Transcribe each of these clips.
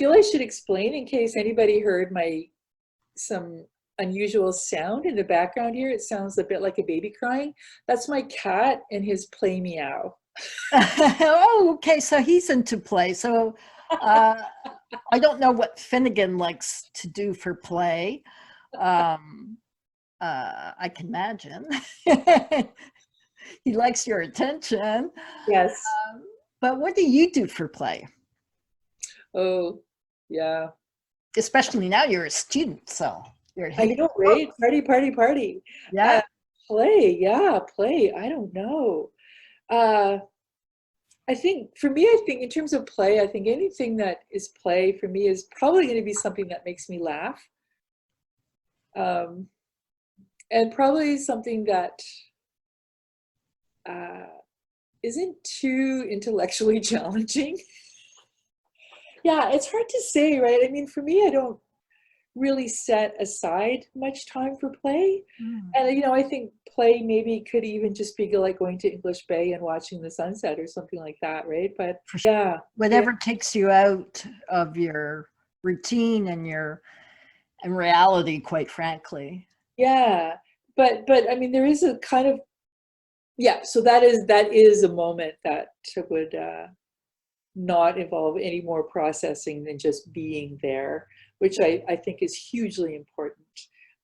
feel I should explain in case anybody heard some unusual sound in the background here. It sounds a bit like a baby crying. That's my cat and his play meow. Oh, okay. So he's into play. So I don't know what Finnegan likes to do for play. Um, I can imagine. He likes your attention. Yes. But what do you do for play? Oh, yeah. Especially now you're a student, so you're I hey, know, right? Party, party, party. yeah. Play, yeah, play. I don't know. Uh, I think for me, I think in terms of play, I think anything that is play for me is probably going to be something that makes me laugh. Um, and probably something that uh, isn't too intellectually challenging. Yeah, it's hard to say, right? I mean, for me, I don't really set aside much time for play. Mm. And, I think play maybe could even just be like going to English Bay and watching the sunset or something like that, right? But For sure. yeah, yeah, Whatever takes you out of your routine and reality, quite frankly. yeah. But I mean, there is a kind of, yeah, so that is a moment that would not involve any more processing than just being there, which I think is hugely important.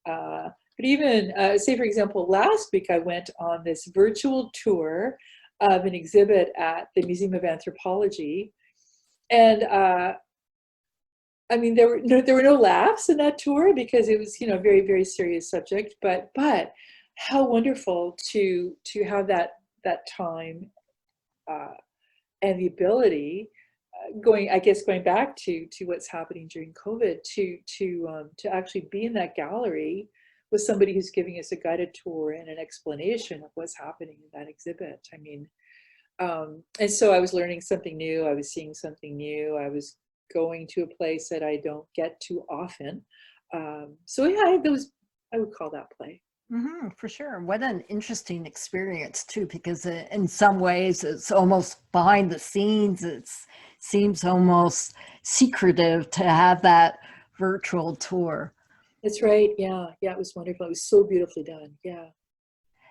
But even, say, for example, last week I went on this virtual tour of an exhibit at the Museum of Anthropology. And I mean, there were no laughs in that tour because it was, a very, very serious subject. But how wonderful to have that time uh, and the ability going back to what's happening during COVID to actually be in that gallery with somebody who's giving us a guided tour and an explanation of what's happening in that exhibit. I mean, and so I was learning something new. I was seeing something new. I was going to a place that I don't get to often. So yeah, I would call that play. Mm-hmm, for sure. What an interesting experience too, because in some ways it's almost behind the scenes. It seems almost secretive to have that virtual tour. That's right. Yeah, yeah, it was wonderful. It was so beautifully done. Yeah.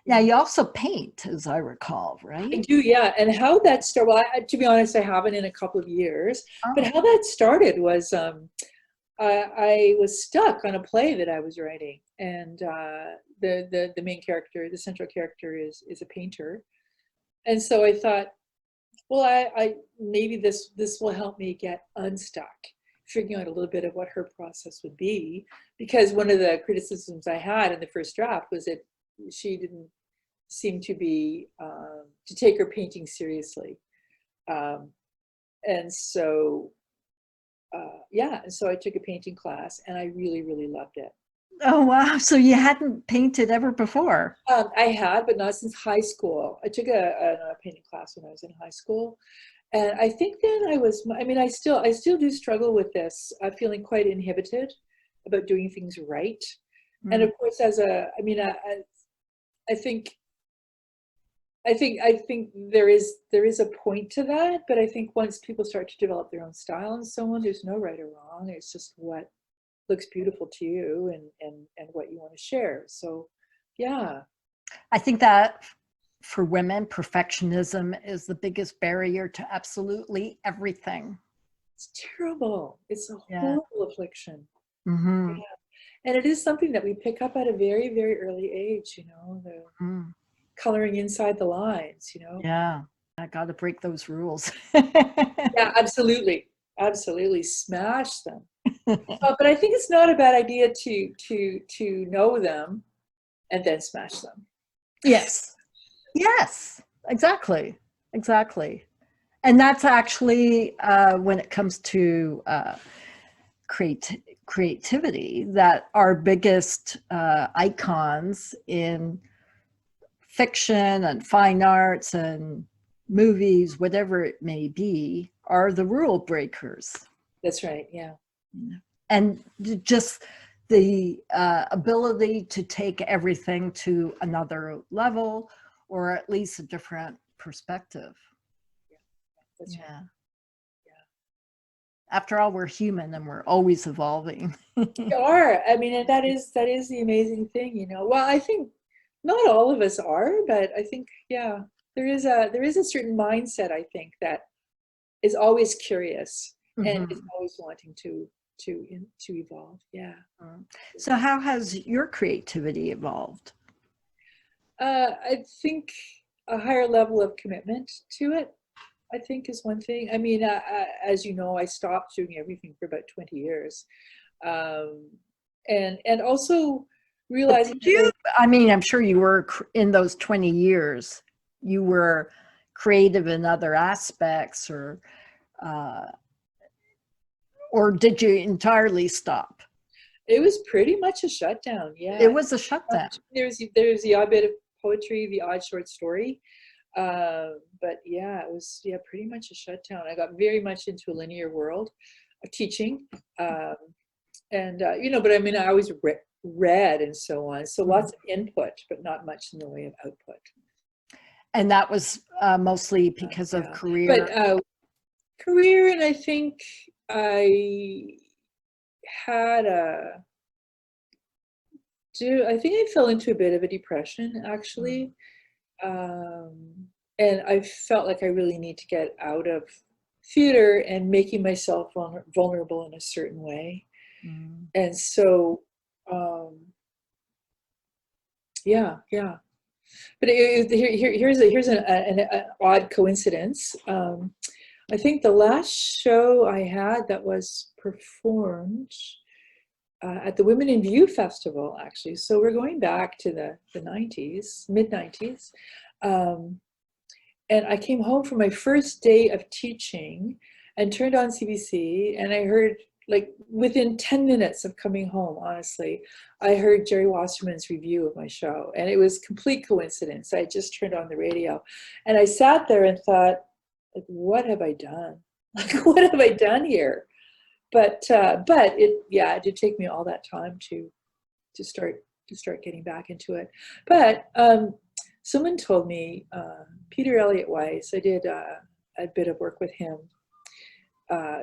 Now Yeah. you also paint, as I recall, I right? do, yeah. And how that started, well, to be honest, I haven't in a couple of years. But Oh, how that started was I was stuck on a play that I was writing, and the main character, the central character, is a painter, and so I thought, well, I maybe this will help me get unstuck, figuring out a little bit of what her process would be, because one of the criticisms I had in the first draft was that she didn't seem to take her painting seriously. Um, and so, yeah, and so I took a painting class and I really, really loved it. oh wow! So you hadn't painted ever before? I had, but not since high school. I took a painting class when I was in high school. And I think then I mean, I still do struggle with this, feeling quite inhibited about doing things right. And Mm. of course, I mean, I think I think there is a point to that, but I think once people start to develop their own style and so on, there's no right or wrong. It's just what looks beautiful to you and what you want to share. So, yeah, I think that for women, perfectionism is the biggest barrier to absolutely everything. it's terrible. It's a Yeah. horrible affliction. Mm-hmm. Yeah. And it is something that we pick up at a very, very early age, the Mm. coloring inside the lines. Yeah. I got to break those rules. Yeah, absolutely. Absolutely. Smash them. But I think it's not a bad idea to know them and then smash them. Yes. Yes. Exactly. Exactly. And that's actually when it comes to creativity, that our biggest icons in fiction and fine arts and movies, whatever it may be, are the rule breakers. That's right. Yeah. And just the ability to take everything to another level, or at least a different perspective. Yeah. That's right. Yeah. Yeah. after all, we're human and we're always evolving. We are. I mean, and that is the amazing thing, you know. Well, I think not all of us are, but I think, yeah, there is a certain mindset, I think, that is always curious and is Mhm. always wanting to evolve. Yeah. So how has your creativity evolved? I think a higher level of commitment to it, I think, is one thing. I mean, as you know, I stopped doing everything for about 20 years. Um, and also But realizing did you, I mean, I'm sure you were in those 20 years, you were creative in other aspects, uh, or did you entirely stop? it was pretty much a shutdown. It Yeah. was a shutdown. There's the odd bit of poetry, the odd short story. But yeah, it was, yeah, pretty much a shutdown. I got very much into a linear world of teaching. Um, and you know, but I mean, I always read and so on. So lots of input, but not much in the way of output. And that was mostly because of Yeah. career. But career, and I think I had a I think I fell into a bit of a depression, actually. Um, and I felt like I really need to get out of theater and making myself vulnerable in a certain way. Mm. And so, um, yeah, yeah. But here's an odd coincidence. I think the last show I had that was performed at the Women in View Festival, actually. So we're going back to the 90s, mid 90s. Um, and I came home from my first day of teaching and turned on CBC, and I heard, like, within 10 minutes of coming home, honestly, I heard Jerry Wasserman's review of my show, and it was complete coincidence. I just turned on the radio, and I sat there and thought, like, what have I done? Like, what have I done here? But it, yeah, it did take me all that time to start getting back into it. But someone told me, Peter Elliott Weiss, I did a bit of work with him.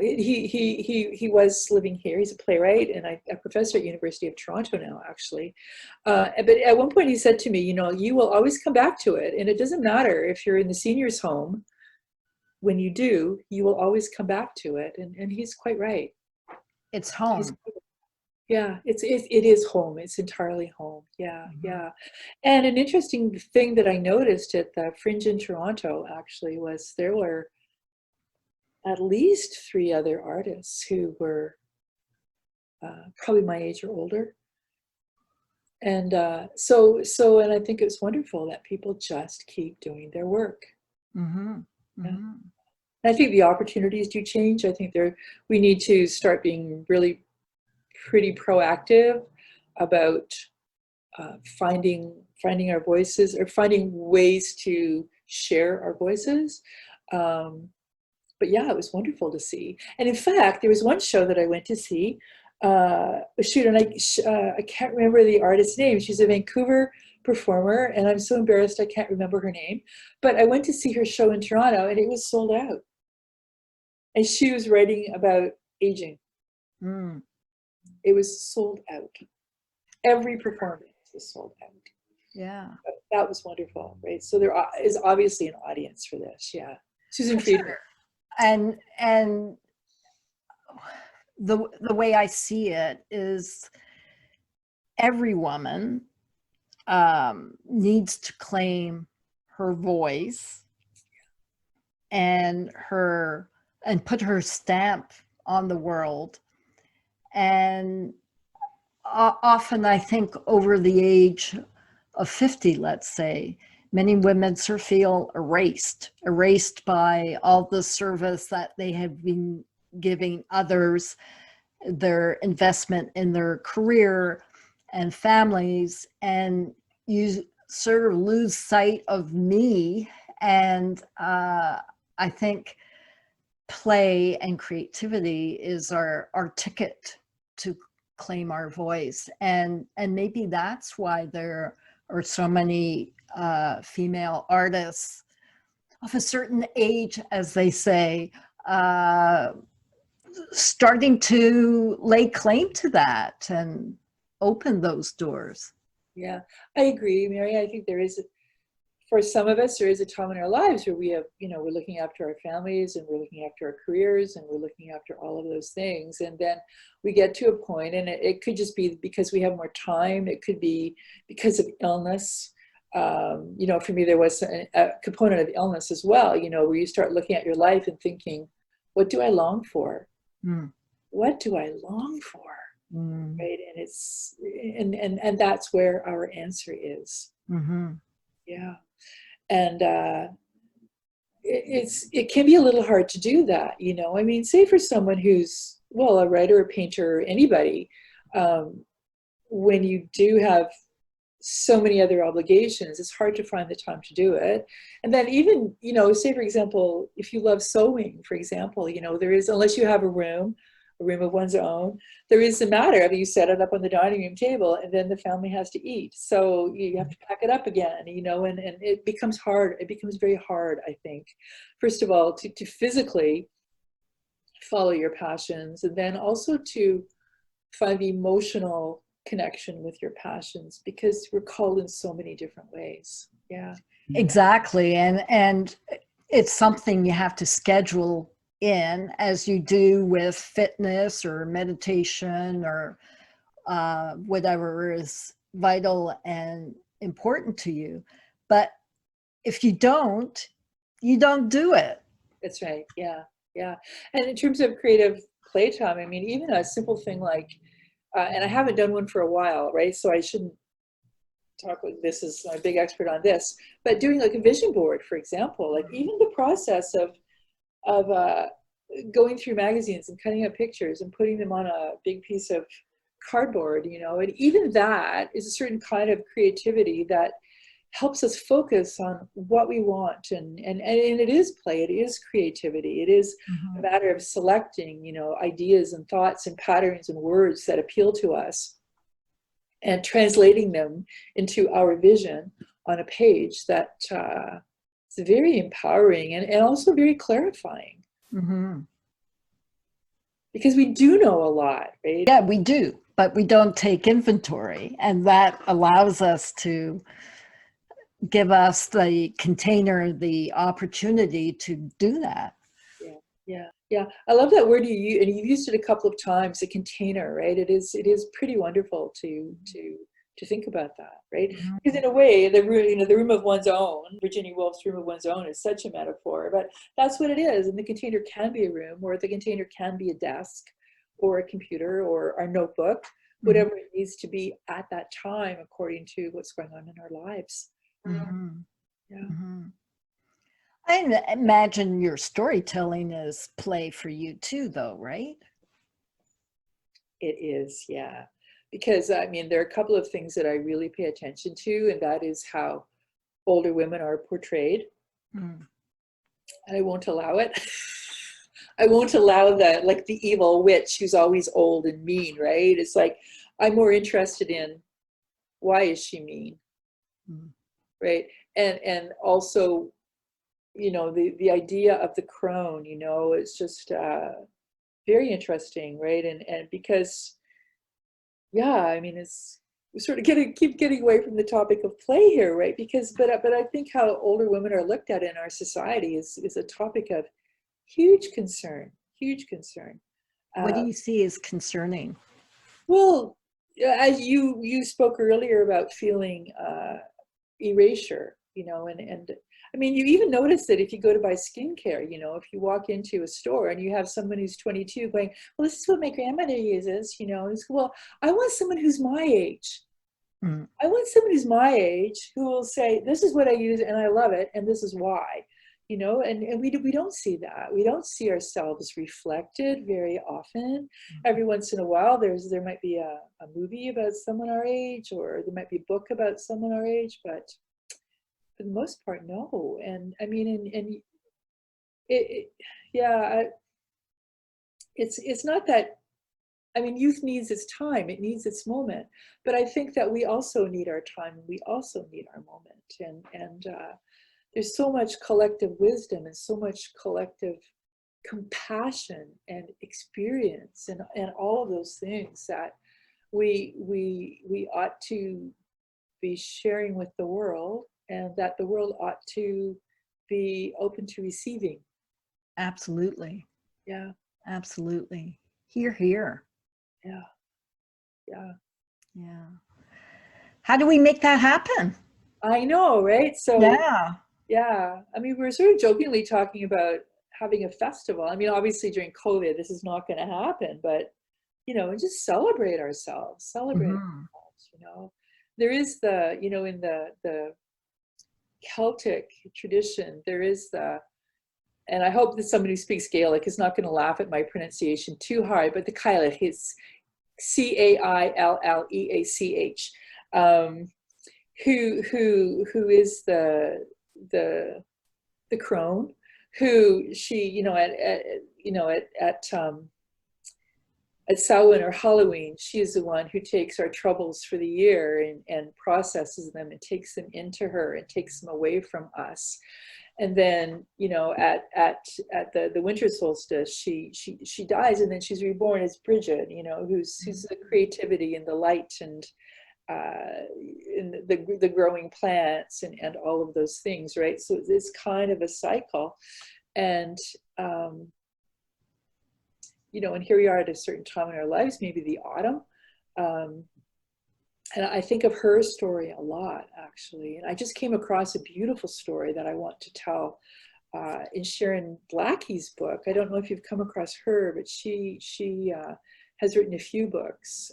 He was living here. He's a playwright and a professor at University of Toronto now, actually. But at one point he said to me, you know, you will always come back to it, and it doesn't matter if you're in the seniors' home. When you do, you will always come back to it, and he's quite right. It's home. Yeah, it is home. It's entirely home. Yeah, Mhm. yeah. And an interesting thing that I noticed at the Fringe in Toronto, actually, was there were at least 3 other artists who were probably my age or older. And and I think it's wonderful that people just keep doing their work. Mhm. Yeah. Mhm. I think the opportunities do change. I think we need to start being really pretty proactive about finding our voices, or finding ways to share our voices. Um, but yeah, it was wonderful to see. And in fact, there was one show that I went to see. Shoot, and I can't remember the artist's name. She's a Vancouver performer, and I'm so embarrassed I can't remember her name. But I went to see her show in Toronto, and it was sold out. And she was writing about aging. Mm. It was sold out. Every performance was sold out. Yeah. That was wonderful, right? So there is obviously an audience for this. Yeah. Susan For Friedman. sure. And the way I see it is every woman needs to claim her voice and put her stamp on the world. And often I think over the age of 50, let's say, many women feel erased by all the service that they have been giving others, their investment in their career and families, and you sort of lose sight of me. And I think play and creativity is our ticket to claim our voice, and maybe that's why there are so many female artists of a certain age, as they say, starting to lay claim to that and open those doors. Yeah, I agree, Mary. I think there is, for some of us, there is a time in our lives where we have, we're looking after our families and we're looking after our careers and we're looking after all of those things. And then we get to a point, and it could just be because we have more time. It could be because of illness. For me, there was a component of illness as well, where you start looking at your life and thinking, what do I long for? Mm. What do I long for? Mm. Right. And it's, and that's where our answer is. Mm-hmm. Yeah. And it can be a little hard to do that, I mean, say for someone who's, well, a writer, a painter, anybody, when you do have so many other obligations, it's hard to find the time to do it. And then even, say for example, if you love sewing, for example, there is, unless you have a room of one's own, there is a matter of, you set it up on the dining room table and then the family has to eat. So you have to pack it up again, and it becomes hard. It becomes very hard, I think, first of all, to physically follow your passions, and then also to find the emotional connection with your passions, because we're called in so many different ways. Yeah. Exactly. And it's something you have to schedule in, as you do with fitness or meditation or whatever is vital and important to you. But if you don't do it. That's right. Yeah. Yeah. And in terms of creative playtime, I mean, even a simple thing like, and I haven't done one for a while, right? So I shouldn't talk like this is, I'm a big expert on this, but doing like a vision board, for example, like even the process of going through magazines and cutting up pictures and putting them on a big piece of cardboard, and even that is a certain kind of creativity that helps us focus on what we want. And it is play, it is creativity. It is a matter of selecting, ideas and thoughts and patterns and words that appeal to us and translating them into our vision on a page that is very empowering and also very clarifying. Mm-hmm. Because we do know a lot, right? Yeah, we do, but we don't take inventory, and that allows us to give us the container, the opportunity to do that. Yeah. I love that word you use, and you've used it a couple of times, a container, right? It is pretty wonderful to think about that, right? Mm-hmm. Because in a way, the room of one's own, Virginia Woolf's room of one's own, is such a metaphor, but that's what it is. And the container can be a room, or the container can be a desk, or a computer, or a notebook, whatever it needs to be at that time, according to what's going on in our lives. Mm-hmm. Yeah. Mm-hmm. I imagine your storytelling is play for you too, though, right? It is, yeah. Because I mean, there are a couple of things that I really pay attention to, and that is how older women are portrayed. Mm. And I won't allow it. I won't allow the evil witch who's always old and mean, right? It's like, I'm more interested in, why is she mean? Mm. Right? And also, the idea of the crone, it's just very interesting, right? And because, yeah, I mean, we sort of keep getting away from the topic of play here, right? Because, but I think how older women are looked at in our society is a topic of huge concern, huge concern. What do you see as concerning? Well, as you spoke earlier about feeling erasure, and I mean, you even notice that if you go to buy skincare, if you walk into a store and you have someone who's 22 going, well, this is what my grandmother uses, it's, well, I want someone who's my age. Mm. I want someone who's my age who will say, this is what I use and I love it, and this is why. And we don't see that. We don't see ourselves reflected very often. Every once in a while, there might be a movie about someone our age, or there might be a book about someone our age, but for the most part, no. And I mean, yeah, it's not that. I mean, youth needs its time, it needs its moment, but I think that we also need our time, and we also need our moment, and there's so much collective wisdom and so much collective compassion and experience and all of those things that we ought to be sharing with the world, and that the world ought to be open to receiving. Absolutely. Yeah, Absolutely. Hear, hear. yeah, yeah. Yeah. How do we make that happen? I know, right? So Yeah. yeah, I mean, we're sort of jokingly talking about having a festival. I mean, obviously during COVID, this is not going to happen, but and just celebrate ourselves, celebrate Hmm. ourselves. There is in the Celtic tradition, there is and I hope that somebody who speaks Gaelic is not going to laugh at my pronunciation too hard, but the Cailleach is Cailleach, who is the crone, who she at Samhain or Halloween, she is the one who takes our troubles for the year and processes them and takes them into her and takes them away from us. And then at the winter solstice, she dies, and then she's reborn as Bridget, who's the creativity and the light and in the growing plants and all of those things, right? So it's kind of a cycle, and and here we are at a certain time in our lives, maybe the autumn. And I think of her story a lot, actually. And I just came across a beautiful story that I want to tell in Sharon Blackie's book. I don't know if you've come across her, but she has written a few books,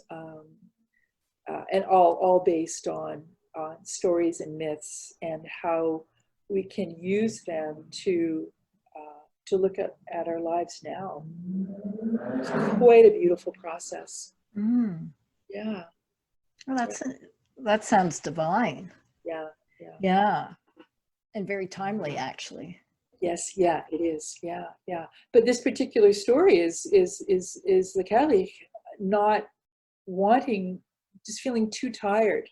and all based on stories and myths, and how we can use them to look at our lives now. It's quite a beautiful process. Mm. Yeah. Well, that sounds divine. Yeah. Yeah. Yeah. And very timely, actually. Yes. Yeah. It is. Yeah. Yeah. But this particular story is the Cailleach not wanting, just feeling too tired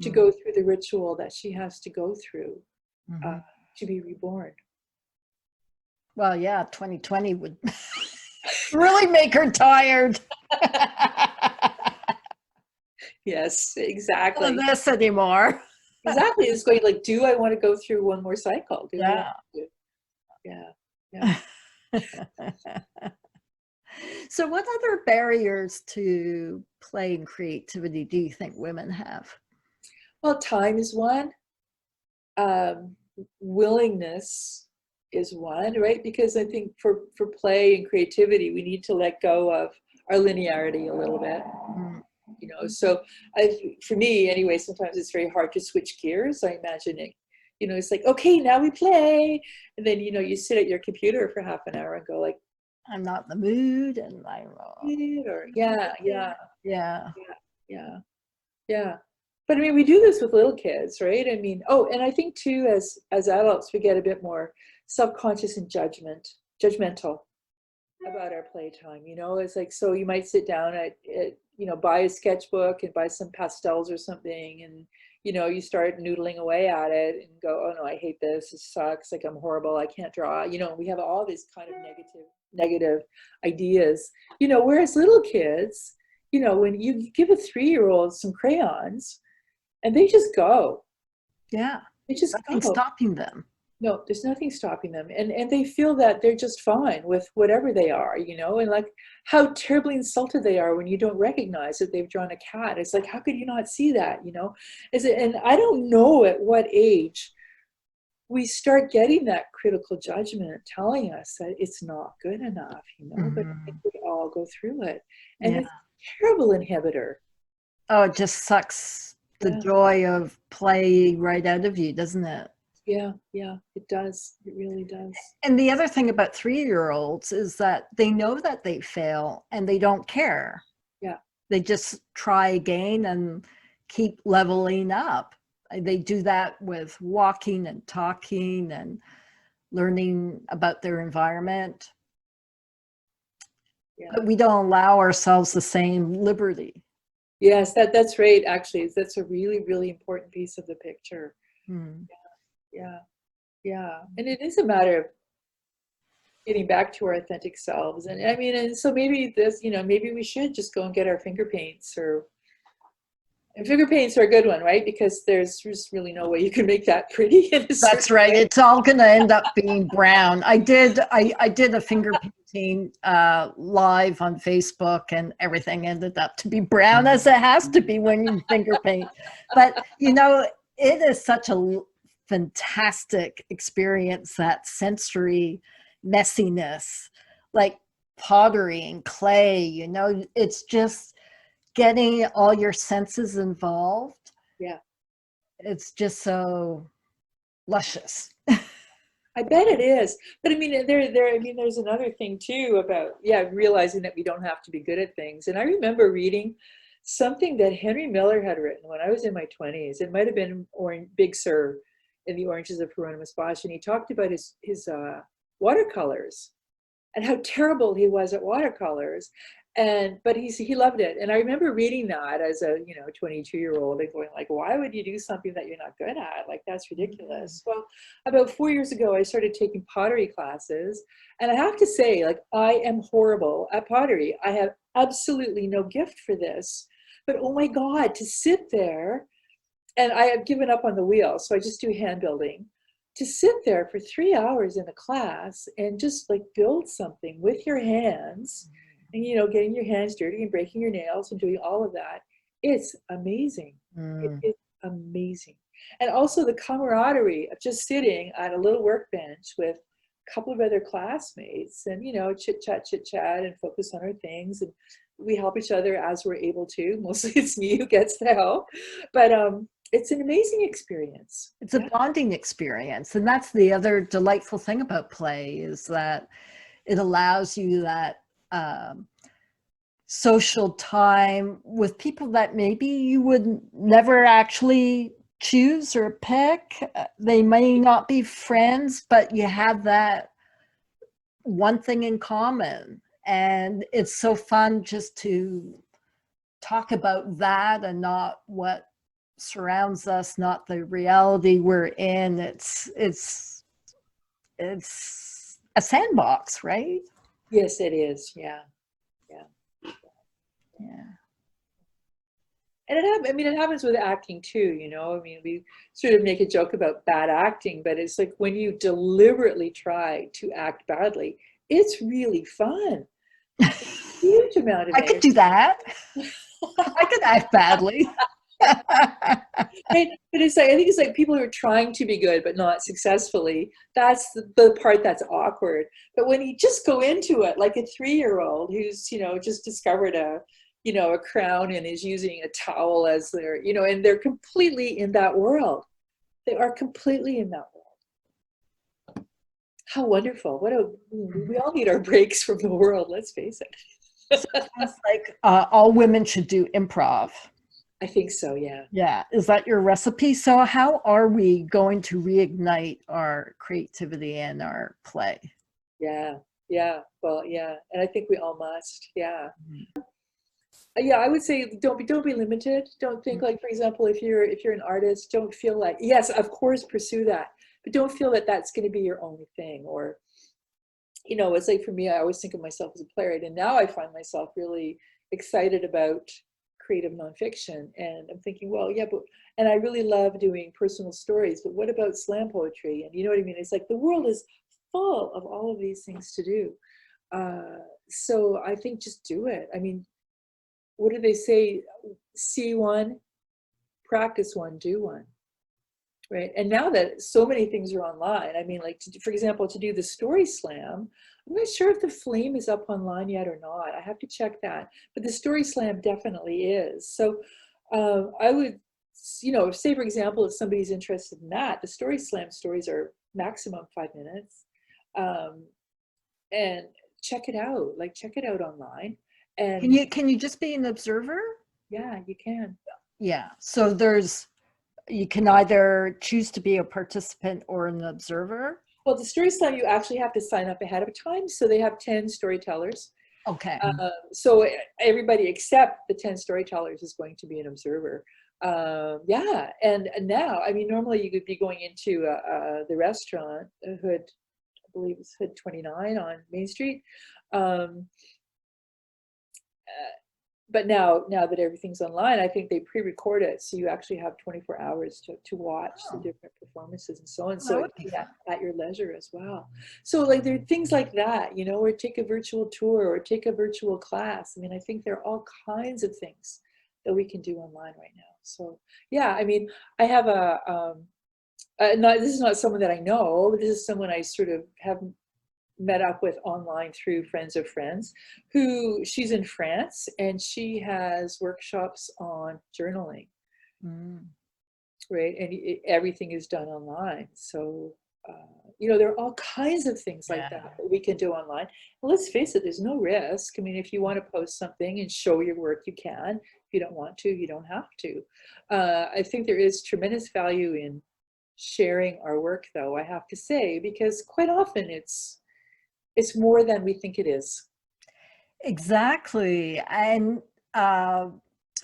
to go through the ritual that she has to go through to be reborn. Well, yeah, 2020 would really make her tired. Yes, exactly. Not this anymore. Exactly. It's going like, do I want to go through one more cycle? Do I want to? Yeah. Yeah. So what other barriers to play and creativity do you think women have? Well, time is one. Willingness is one, right? Because I think for play and creativity, we need to let go of our linearity a little bit. So for me anyway, sometimes it's very hard to switch gears. I imagine it, it's like, okay, now we play. And then, you sit at your computer for half an hour and go like, I'm not in the mood, and I'm or yeah. But I mean, we do this with little kids, right? I mean, and I think too, as adults, we get a bit more self-conscious and judgmental about our playtime. It's like, so you might sit down at buy a sketchbook and buy some pastels or something, and you start noodling away at it and go, oh no, I hate this, it sucks, like I'm horrible, I can't draw. We have all these kind of negative ideas. Whereas little kids, when you give a 3-year-old some crayons and they just go. Yeah. They just nothing go. stopping them. No, there's nothing stopping them. And they feel that they're just fine with whatever they are, and like how terribly insulted they are when you don't recognize that they've drawn a cat. It's like, how could you not see that, and I don't know at what age we start getting that critical judgment telling us that it's not good enough, but I think we all go through it. And it's a terrible inhibitor. Oh, it just sucks the joy of play right out of you, doesn't it? Yeah, it does. It really does. And the other thing about 3-year-olds is that they know that they fail and they don't care. Yeah. They just try again and keep leveling up. They do that with walking and talking and learning about their environment. Yeah. But we don't allow ourselves the same liberty. Yes, that's right. Actually, that's a really, really important piece of the picture. Yeah. And it is a matter of getting back to our authentic selves. And I mean, and so maybe this, maybe we should just go and get our finger paints and finger paints are a good one, right? Because there's just really no way you can make that pretty in a That's certain right. way. It's all going to end up being brown. I did a finger painting live on Facebook, and everything ended up to be brown, as it has to be when you finger paint. But it is such a fantastic experience, that sensory messiness, like pottery and clay. It's just getting all your senses involved. Yeah. It's just so luscious. I bet it is. But I mean, there's another thing too about, realizing that we don't have to be good at things. And I remember reading something that Henry Miller had written when I was in my 20s. It might have been Big Sur in the Oranges of Hieronymus Bosch. And he talked about his watercolors and how terrible he was at watercolors. But he loved it. And I remember reading that as a 22-year-old and going like, why would you do something that you're not good at? Like, that's ridiculous. Well, about 4 years ago, I started taking pottery classes, and I have to say, like, I am horrible at pottery. I have absolutely no gift for this. But oh my God, to sit there, and I have given up on the wheel, so I just do hand building. To sit there for 3 hours in a class and just like build something with your hands, and getting your hands dirty and breaking your nails and doing all of that, it's amazing. It is amazing. And also the camaraderie of just sitting at a little workbench with a couple of other classmates and chit chat and focus on our things, and we help each other as we're able to. Mostly it's me who gets the help, but it's an amazing experience. It's a bonding experience. And that's the other delightful thing about play, is that it allows you that social time with people that maybe you would never actually choose or pick. They may not be friends, but you have that one thing in common. And it's so fun just to talk about that and not what surrounds us, not the reality we're in. It's a sandbox, right? Yes, it is. Yeah. And it happens with acting too, we sort of make a joke about bad acting, but it's like when you deliberately try to act badly, it's really fun. It's a huge amount of I could do that. I could act badly. Right? But I think it's like people who are trying to be good but not successfully. That's the part that's awkward. But when you just go into it like a 3-year-old who's just discovered a crown and is using a towel as their and they're completely in that world. They are completely in that world. How wonderful! We all need our breaks from the world. Let's face it. So it sounds like all women should do improv. I think so, yeah. Yeah. Is that your recipe? So how are we going to reignite our creativity and our play? Yeah. Well, yeah. And I think we all must. Yeah. Yeah, I would say don't be limited. Don't think like, for example, if you're an artist, don't feel like, yes, of course, pursue that, but don't feel that that's going to be your only thing. Or, it's like for me, I always think of myself as a playwright, and now I find myself really excited about creative nonfiction, and I'm thinking, well, yeah, and I really love doing personal stories, but what about slam poetry? And you know what I mean? It's like the world is full of all of these things to do. So I think just do it. I mean, what do they say? See one, practice one, do one. Right. And now that so many things are online, I mean, like, for example, to do the story slam, I'm not sure if the Flame is up online yet or not. I have to check that. But the story slam definitely is. So I would, say, for example, if somebody's interested in that, the story slam stories are maximum 5 minutes. And check it out. Like, check it out online. And can you just be an observer? Yeah, you can. Yeah. So you can either choose to be a participant or an observer. Well, the story slam, you actually have to sign up ahead of time. So they have 10 storytellers. Okay. So everybody except the 10 storytellers is going to be an observer. Yeah. And now, I mean, normally you could be going into the restaurant, believe it's Hood 29 on Main Street. Um, but now that everything's online, I think they pre-record it, so you actually have 24 hours to watch the Oh, different performances and so on. that So would be fun. at your leisure as well. So like there are things like that, you know, or take a virtual tour or take a virtual class. I mean, I think there are all kinds of things that we can do online right now. So yeah, I mean, I have this is not someone that I know. This is someone I sort of have met up with online through friends of friends, who she's in France and she has workshops on journaling, Mm, right? And everything is done online. So, you know, there are all kinds of things like yeah. that we can do online. Well, let's face it, there's no risk. I mean, if you want to post something and show your work, you can. If you don't want to, you don't have to. I think there is tremendous value in sharing our work, though, I have to say, because quite often it's more than we think it is. Exactly. And uh,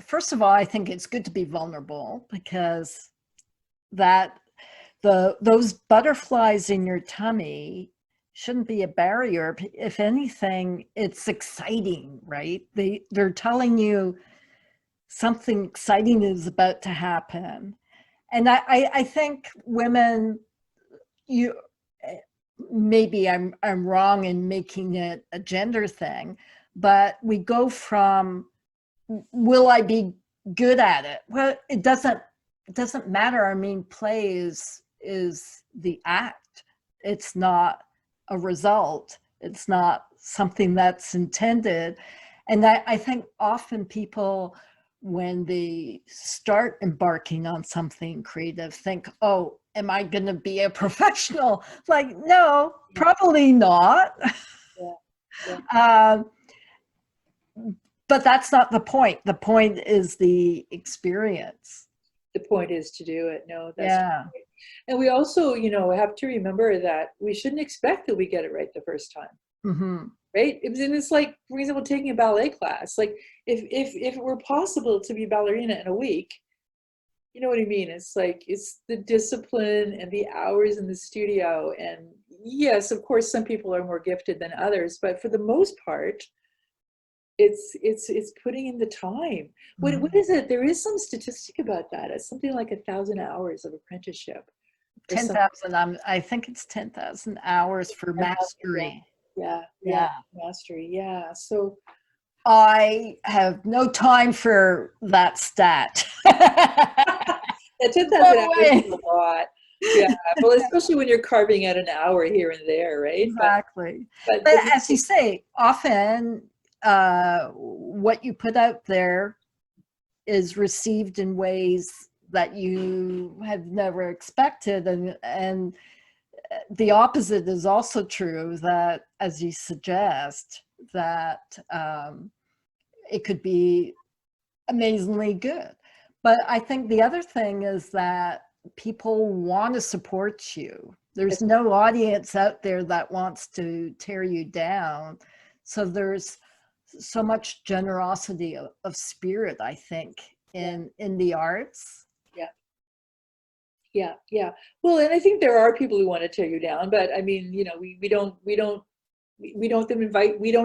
first of all, I think it's good to be vulnerable because that those butterflies in your tummy shouldn't be a barrier. If anything, it's exciting, right? They're telling you something exciting is about to happen. And I think women, you maybe I'm wrong in making it a gender thing, but we go from will I be good at it? Well, it doesn't matter. I mean, play is the act. It's not a result. It's not something that's intended. And I think often people, when they start embarking on something creative, think, oh, am I going to be a professional? Like, no, Yeah, probably not. yeah, yeah. Um, but that's not the point. The point is the experience. The point is to do it. No, that's Yeah. right. And we also, you know, have to remember that we shouldn't expect that we get it right the first time, Mm-hmm. right? And it's like, for example, taking a ballet class. Like, if it were possible to be a ballerina in a week, you know what I mean? It's like it's the discipline and the hours in the studio. And yes, of course, some people are more gifted than others, but for the most part, it's putting in the time. What Mm-hmm. is it? There is some statistic about that. It's something like 1,000 hours of apprenticeship or something. 10,000, I think it's 10,000 hours for 10,000, mastery. yeah, yeah, Yeah. mastery, yeah. So I have no time for that stat. that 10,000 No hours is way. a lot. Yeah, well, especially when you're carving out an hour here and there, right? Exactly. But But as you say, often what you put out there is received in ways that you had never expected. And the opposite is also true, that, as you suggest, that it could be amazingly good. But I think the other thing is that people want to support you. There's no audience out there that wants to tear you down. So there's so much generosity of spirit, I think, yeah, in the arts. yeah, yeah, yeah. Well, and I think there are people who want to tear you down, but I mean, you know, we don't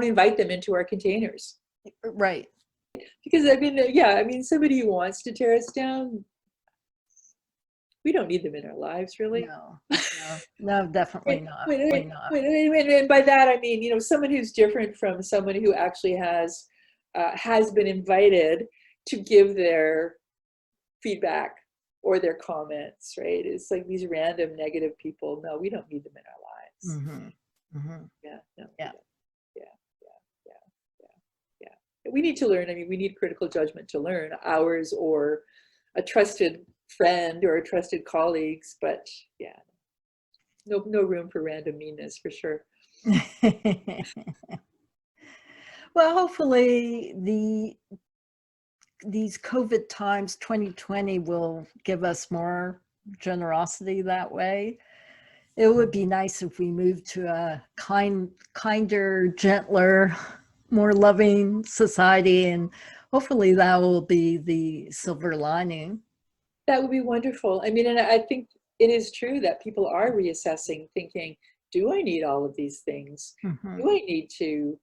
invite them into our containers. Right. Because I mean, yeah, I mean, somebody who wants to tear us down, we don't need them in our lives, really. No, no, definitely not. Definitely not. And by that I mean, you know, someone who's different from someone who actually has been invited to give their feedback or their comments, right? It's like these random negative people. No, we don't need them in our lives. Mm-hmm. Mm-hmm. Yeah, no, we Yeah. don't. Yeah, yeah, yeah, yeah, yeah. We need to learn. I mean, we need critical judgment to learn ours or a trusted friend or a trusted colleagues, but yeah, no room for random meanness for sure. Well, hopefully these COVID times, 2020, will give us more generosity that way. It would be nice if we moved to a kinder, gentler, more loving society, and hopefully that will be the silver lining. That would be wonderful. I mean, and I think it is true that people are reassessing, thinking, do I need all of these things? Mhm. Do I need to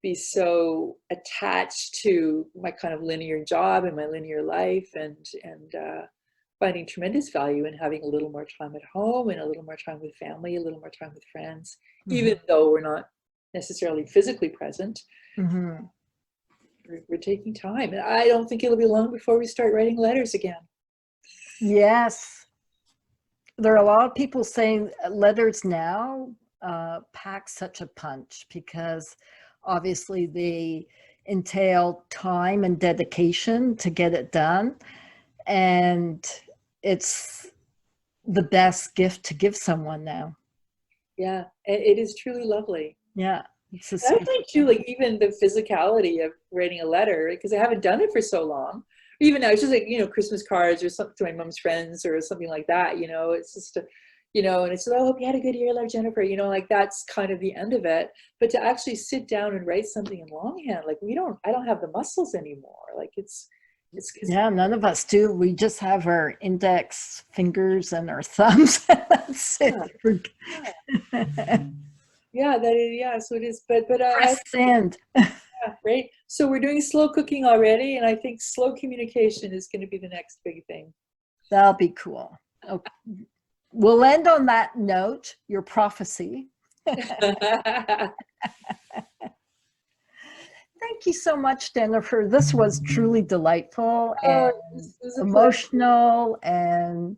be so attached to my kind of linear job and my linear life, and finding tremendous value in having a little more time at home and a little more time with family, a little more time with friends, even Mhm. though we're not necessarily physically present. Mhm. We're taking time, and I don't think it'll be long before we start writing letters again. Yes. There are a lot of people saying letters now pack such a punch because obviously they entail time and dedication to get it done. And it's the best gift to give someone now. Yeah, it is truly lovely. Yeah. It's a And I special find too, thing. like even the physicality of writing a letter, because I haven't done it for so long. Even now, it's just like, Christmas cards or something to my mom's friends or something like that. It's just and it's, oh, hope you had a good year, love, Jennifer. Like that's kind of the end of it. But to actually sit down and write something in longhand, like I don't have the muscles anymore. Like it's because Yeah, none of us do. We just have our index fingers and our thumbs. That's it. yeah, yeah. So it is, but Press send. yeah, right. So we're doing slow cooking already, and I think slow communication is going to be the next big thing. That'll be cool. Okay. We'll end on that note, your prophecy. Thank you so much, Jennifer. This was truly delightful and Oh, this was a pleasure. emotional and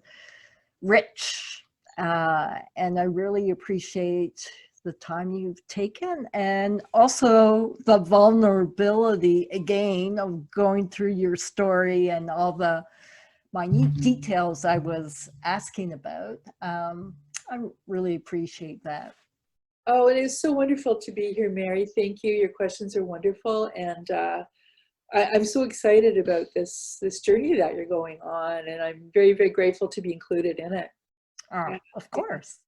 rich. And I really appreciate the time you've taken and also the vulnerability again of going through your story and all the minute details I was asking about. I really appreciate that. Oh, it is so wonderful to be here, Mary. Thank you. Your questions are wonderful, and I'm so excited about this journey that you're going on, and I'm very, very grateful to be included in it. Yeah. Of course.